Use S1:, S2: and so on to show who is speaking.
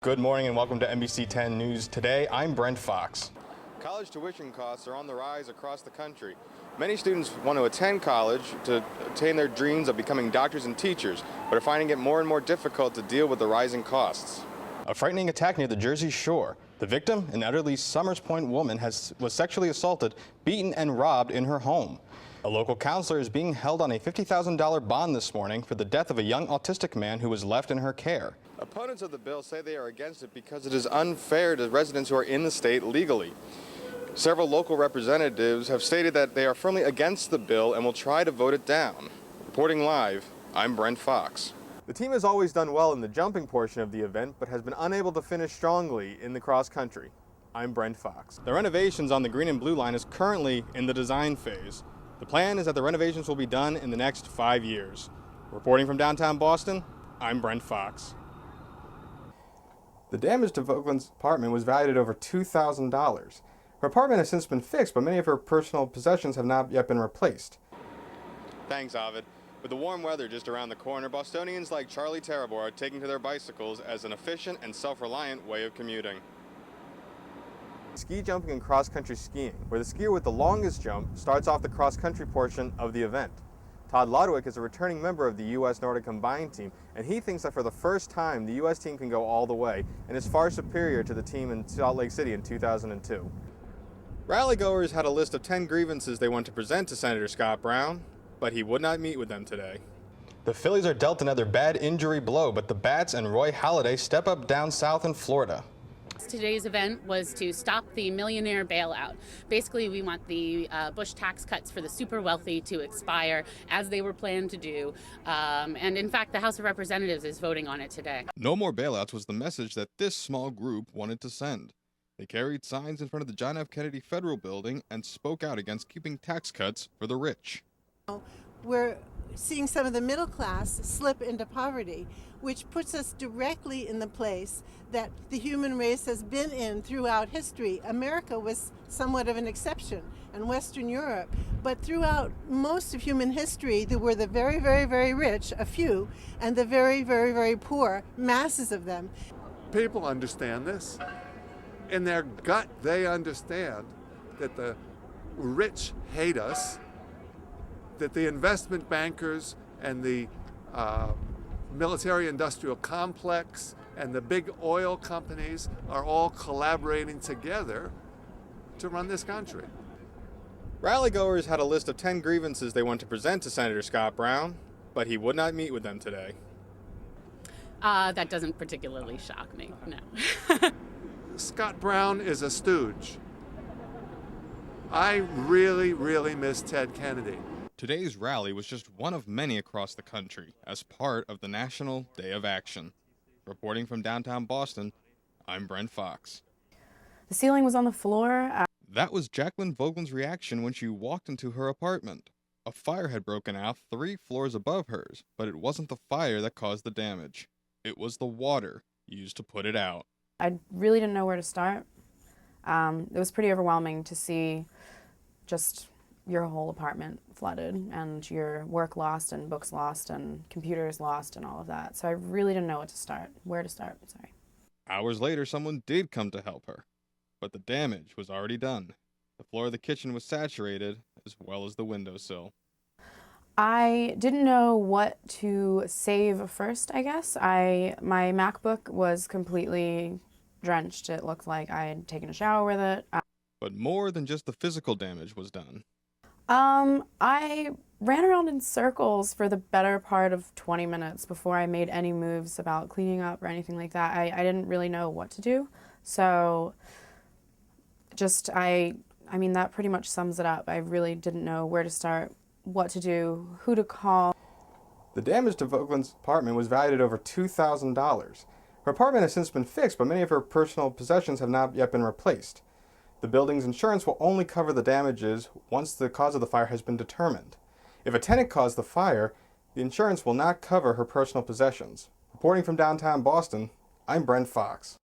S1: Good morning and welcome to NBC 10 News Today. I'm Brent Fox.
S2: College tuition costs are on the rise across the country. Many students want to attend college to attain their dreams of becoming doctors and teachers, but are finding it more and more difficult to deal with the rising costs.
S1: A frightening attack near the Jersey Shore. The victim, an elderly Summers Point woman, was sexually assaulted, beaten, and robbed in her home. A local counselor is being held on a $50,000 bond this morning for the death of a young autistic man who was left in her care.
S2: Opponents of the bill say they are against it because it is unfair to residents who are in the state legally. Several local representatives have stated that they are firmly against the bill and will try to vote it down. Reporting live, I'm Brent Fox. The team has always done well in the jumping portion of the event, but has been unable to finish strongly in the cross country. I'm Brent Fox. The renovations on the green and blue line is currently in the design phase. The plan is that the renovations will be done in the next 5 years. Reporting from downtown Boston, I'm Brent Fox. The damage to Voglin's apartment was valued at over $2,000. Her apartment has since been fixed, but many of her personal possessions have not yet been replaced. Thanks, Ovid. With the warm weather just around the corner, Bostonians like Charlie Tarabor are taking to their bicycles as an efficient and self-reliant way of commuting. Ski jumping and cross-country skiing, where the skier with the longest jump starts off the cross-country portion of the event. Todd Lodwick is a returning member of the U.S. Nordic Combined team, and he thinks that for the first time, the U.S. team can go all the way, and is far superior to the team in Salt Lake City in 2002. Rallygoers had a list of 10 grievances they want to present to Senator Scott Brown, but he would not meet with them today. The Phillies are dealt another bad injury blow, but the Bats and Roy Halladay step up down south in Florida.
S3: Today's event was to stop the millionaire bailout. Basically, we want the Bush tax cuts for the super wealthy to expire as they were planned to do. And in fact, the House of Representatives is voting on it today.
S4: No more bailouts was the message that this small group wanted to send. They carried signs in front of the John F. Kennedy Federal Building and spoke out against keeping tax cuts for the rich.
S5: We're seeing some of the middle class slip into poverty, which puts us directly in the place that the human race has been in throughout history. America was somewhat of an exception, and Western Europe, but throughout most of human history, there were the very, very, very rich, a few, and the very, very, very poor, masses of them.
S6: People understand this. In their gut, they understand that the rich hate us, that the investment bankers and the military-industrial complex and the big oil companies are all collaborating together to run this country.
S2: Rallygoers had a list of 10 grievances they want to present to Senator Scott Brown, but he would not meet with them today.
S3: That doesn't particularly shock me, no.
S6: Scott Brown is a stooge. I really, really miss Ted Kennedy.
S4: Today's rally was just one of many across the country as part of the National Day of Action. Reporting from downtown Boston, I'm Brent Fox.
S7: The ceiling was on the floor.
S4: That was Jacqueline Voglin's reaction when she walked into her apartment. A fire had broken out 3 floors above hers, but it wasn't the fire that caused the damage. It was the water used to put it out.
S7: I really didn't know where to start. It was pretty overwhelming to see just your whole apartment flooded and your work lost and books lost and computers lost and all of that. So I really didn't know where to start, sorry.
S4: Hours later, someone did come to help her, but the damage was already done. The floor of the kitchen was saturated, as well as the windowsill.
S7: I didn't know what to save first, I guess. My MacBook was completely drenched. It looked like I had taken a shower with it.
S4: But more than just the physical damage was done.
S7: I ran around in circles for the better part of 20 minutes before I made any moves about cleaning up or anything like that. I didn't really know what to do. So I mean, that pretty much sums it up. I really didn't know where to start, what to do, who to call.
S1: The damage to Voglin's apartment was valued at over $2,000. Her apartment has since been fixed, but many of her personal possessions have not yet been replaced. The building's insurance will only cover the damages once the cause of the fire has been determined. If a tenant caused the fire, the insurance will not cover her personal possessions. Reporting from downtown Boston, I'm Brent Fox.